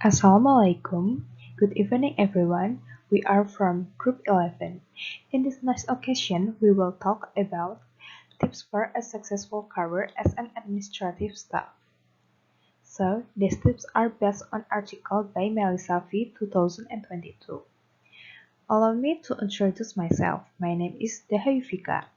Assalamualaikum. Good evening, everyone. We are from Group 11. In this next occasion, we will talk about tips for a successful career as an administrative staff. So, these tips are based on article by Melissa V 2022. Allow me to introduce myself. My name is Dehayufika.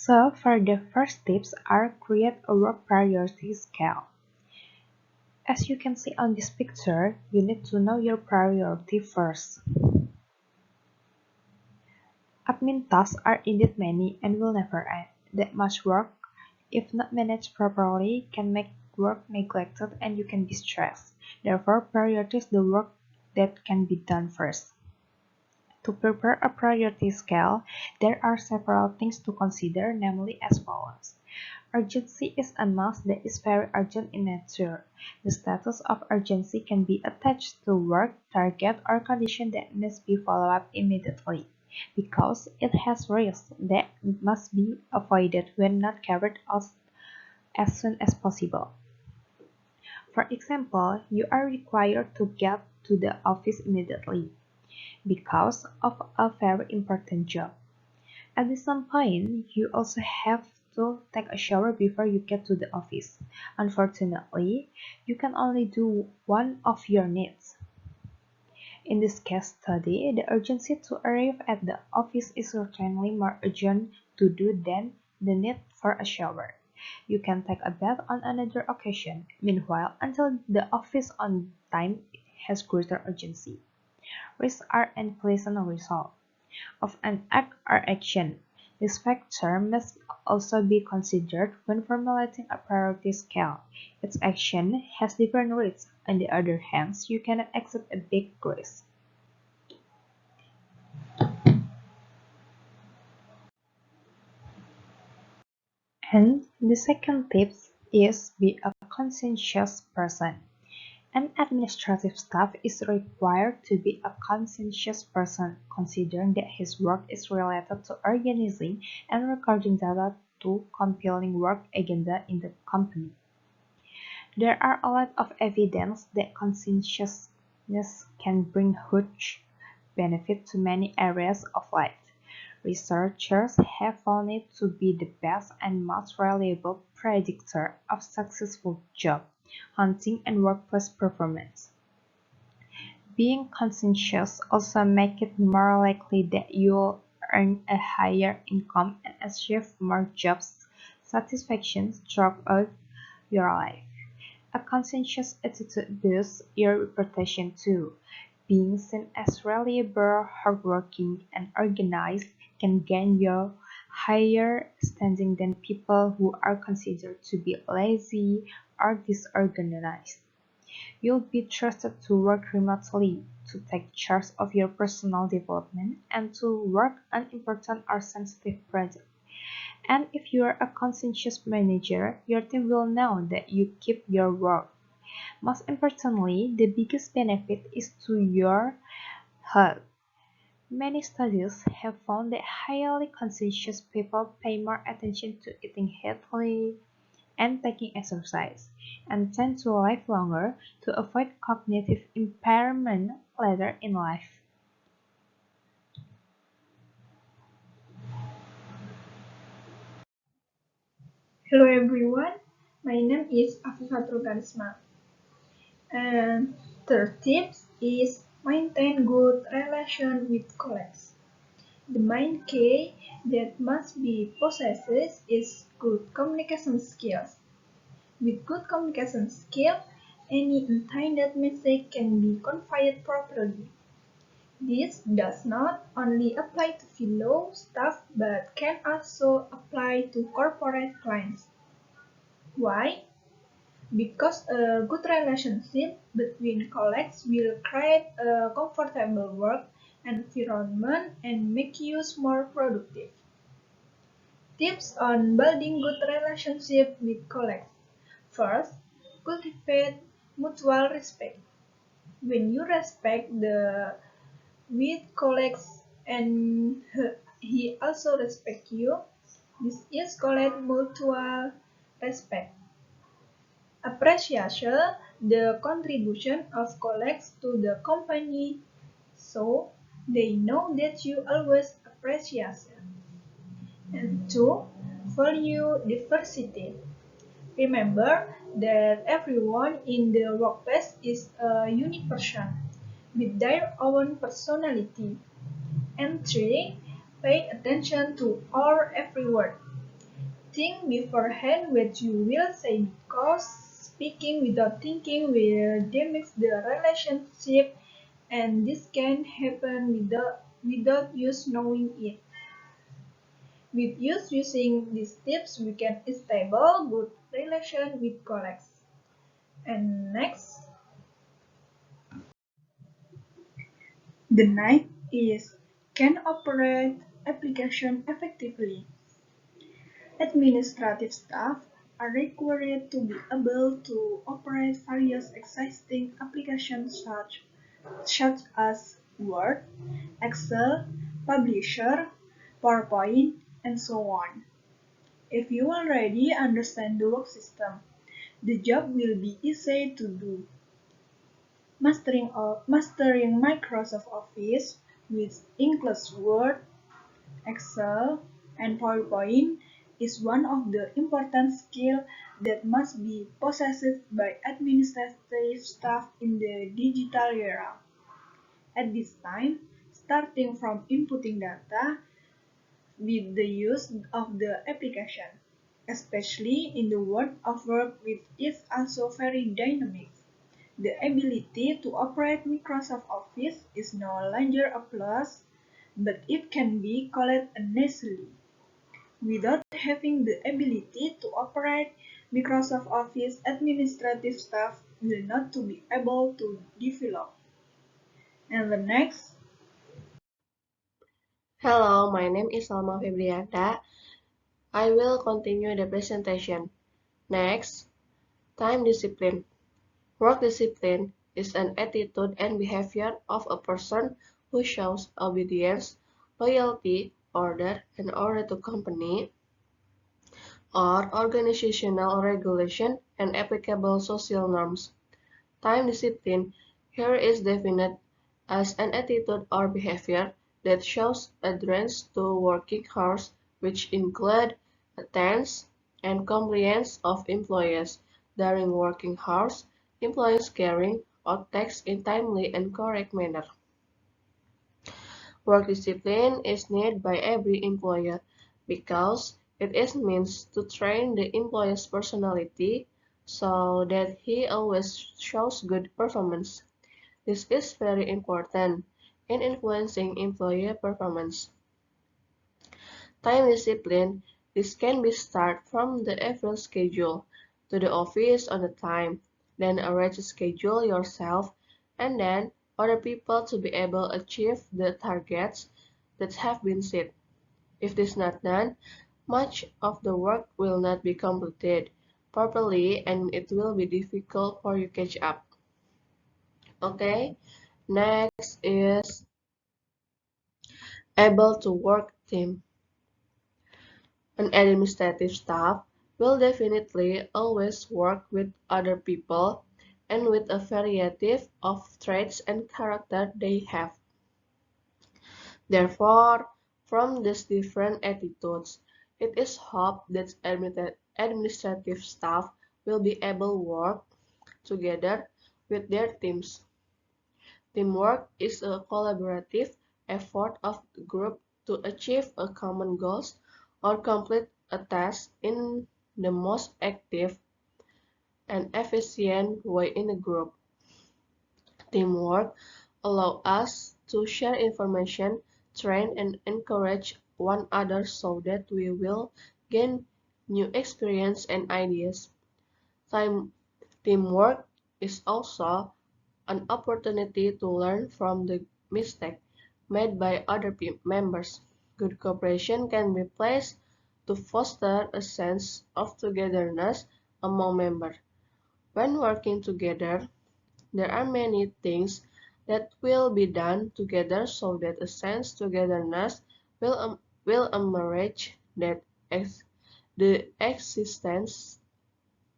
So, for the first tips are create a work priority scale. As you can see on this picture, you need to know your priority first. Admin tasks are indeed many and will never end. That much work, if not managed properly, can make work neglected and you can be stressed. Therefore, prioritize the work that can be done first. To prepare a priority scale, there are several things to consider, namely as follows. Urgency is a must that is very urgent in nature. The status of urgency can be attached to work, target, or condition that must be followed up immediately, because it has risks that must be avoided when not carried out as soon as possible. For example, you are required to get to the office immediately because of a very important job. At some point, you also have to take a shower before you get to the office. Unfortunately, you can only do one of your needs. In this case study, the urgency to arrive at the office is certainly more urgent to do than the need for a shower. You can take a bath on another occasion. Meanwhile, until the office on time has greater urgency. Risks are unpleasant result of an act or action. This factor must also be considered when formulating a priority scale. Each action has different risks. On the other hand, you cannot accept a big risk. And the second tip is be a conscientious person. An administrative staff is required to be a conscientious person, considering that his work is related to organizing and recording data to compiling work agenda in the company. There are a lot of evidence that conscientiousness can bring huge benefit to many areas of life. Researchers have found it to be the best and most reliable predictor of successful job hunting and workplace performance. Being conscientious also makes it more likely that you'll earn a higher income and achieve more job satisfaction throughout your life. A conscientious attitude boosts your reputation too. Being seen as reliable, hardworking, and organized can gain you higher standing than people who are considered to be lazy or disorganized. You'll be trusted to work remotely, to take charge of your personal development, and to work on important or sensitive projects. And if you are a conscientious manager, your team will know that you keep your word. Most importantly, the biggest benefit is to your health. Many studies have found that highly conscientious people pay more attention to eating healthily and taking exercise, and tend to live longer to avoid cognitive impairment later in life. Hello everyone, my name is Afifatul Karisma. And third tips is maintain good relation with colleagues. The main key that must be possessed is good communication skills. With good communication skill, any intended message can be conveyed properly. This does not only apply to fellow staff but can also apply to corporate clients. Why? because a good relationship between colleagues will create a comfortable work environment and make you more productive. Tips on building good relationship with colleagues. First, cultivate mutual respect. When you respect the with colleagues and he also respect you, this is called mutual respect. Appreciation the contribution of colleagues to the company so they know that you always appreciate them. And two, value diversity. Remember that everyone in the workplace is a unique person with their own personality. And three, pay attention to every word. Think beforehand what you will say because speaking without thinking will damage the relationship and this can happen without you knowing it. With use using these tips, we can establish good relation with colleagues. And next, the ninth is can operate application effectively. Administrative staff are required to be able to operate various existing applications such as Word, Excel, Publisher, PowerPoint, and so on. If you already understand the work system, the job will be easy to do. Mastering Microsoft Office, which includes Word, Excel, and PowerPoint, is one of the important skills that must be possessed by administrative staff in the digital era. At this time, starting from inputting data with the use of the application, especially in the world of work which is also very dynamic. The ability to operate Microsoft Office is no longer a plus, but it can be called a necessity. Without having the ability to operate Microsoft Office, administrative staff will not to be able to develop. And the next, Hello, my name is Salma Febrianta. I will continue the presentation. Next, time discipline. Work discipline is an attitude and behavior of a person who shows obedience, loyalty, order to company, or organizational regulation and applicable social norms. Time discipline here is defined as an attitude or behavior that shows adherence to working hours which include attendance and compliance of employees during working hours, employees carrying out tasks in timely and correct manner. Work discipline is needed by every employer because it is means to train the employee's personality so that he always shows good performance. This is very important in influencing employee performance. Time discipline. This can be start from the every schedule to the office on the time, then arrange a schedule yourself, and then other people to be able to achieve the targets that have been set. If this is not done, much of the work will not be completed properly and it will be difficult for you to catch up. Okay, next is able to work team. An administrative staff will definitely always work with other people and with a variety of traits and character they have. Therefore, from these different attitudes, it is hoped that administrative staff will be able to work together with their teams. Teamwork is a collaborative effort of the group to achieve a common goal or complete a task in the most active and efficient way in a group. Teamwork allows us to share information, train and encourage one another so that we will gain new experience and ideas. Time Teamwork is also an opportunity to learn from the mistakes made by other members. Good cooperation can be placed to foster a sense of togetherness among members. When working together, there are many things that will be done together so that a sense of togetherness will emerge that the existence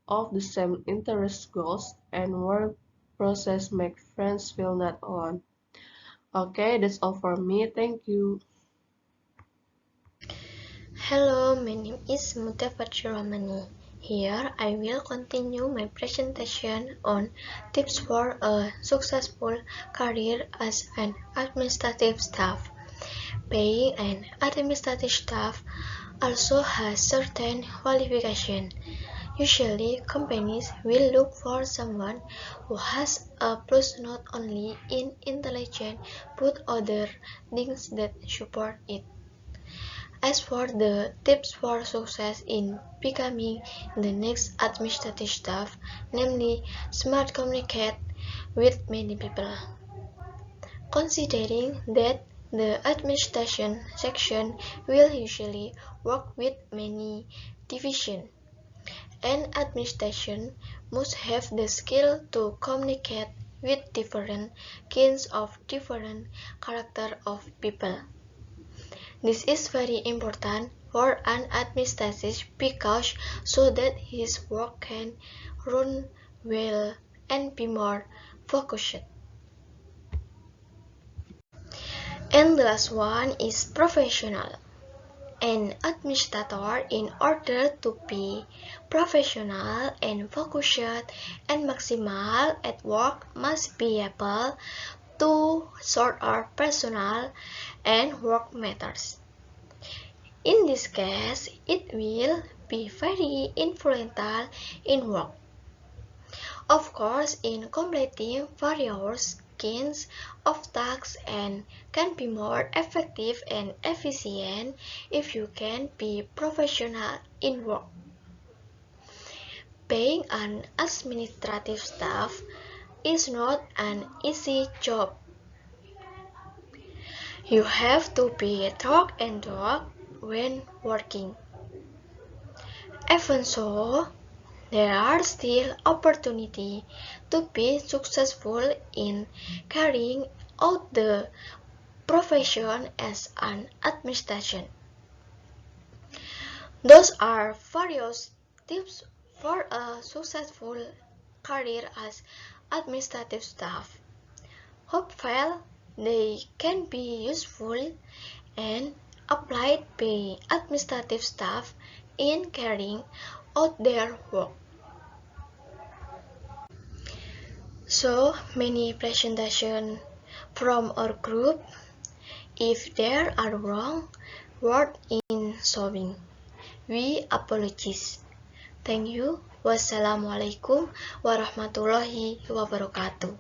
of the same interest goals and work process make friends feel not alone. Okay, that's all for me. Thank you. Hello, my name is Mutafachiromani. Here I will continue my presentation on tips for a successful career as an administrative staff. Being an administrative staff also has certain qualifications. Usually, companies will look for someone who has a plus not only in intelligence but other things that support it. As for the tips for success in becoming the next administrative staff, namely smart communicate with many people. Considering that the administration section will usually work with many divisions, an administration must have the skill to communicate with different kinds of different character of people. This is very important for an administrator because so that his work can run well and be more focused. And the last one is professional. An administrator, in order to be professional and focused and maximal at work, must be able to sort out personal and work matters. In this case, it will be very influential in work. Of course, in completing various kinds of tasks and can be more effective and efficient if you can be professional in work. Being an administrative staff is not an easy job. You have to be talk and talk when working. Even so, there are still opportunities to be successful in carrying out the profession as an administration. Those are various tips for a successful career as administrative staff. Hopefully, they can be useful and applied by administrative staff in carrying out their work. So many presentations from our group. If there are wrong words in showing, we apologize. Thank you. Wassalamualaikum warahmatullahi wabarakatuh.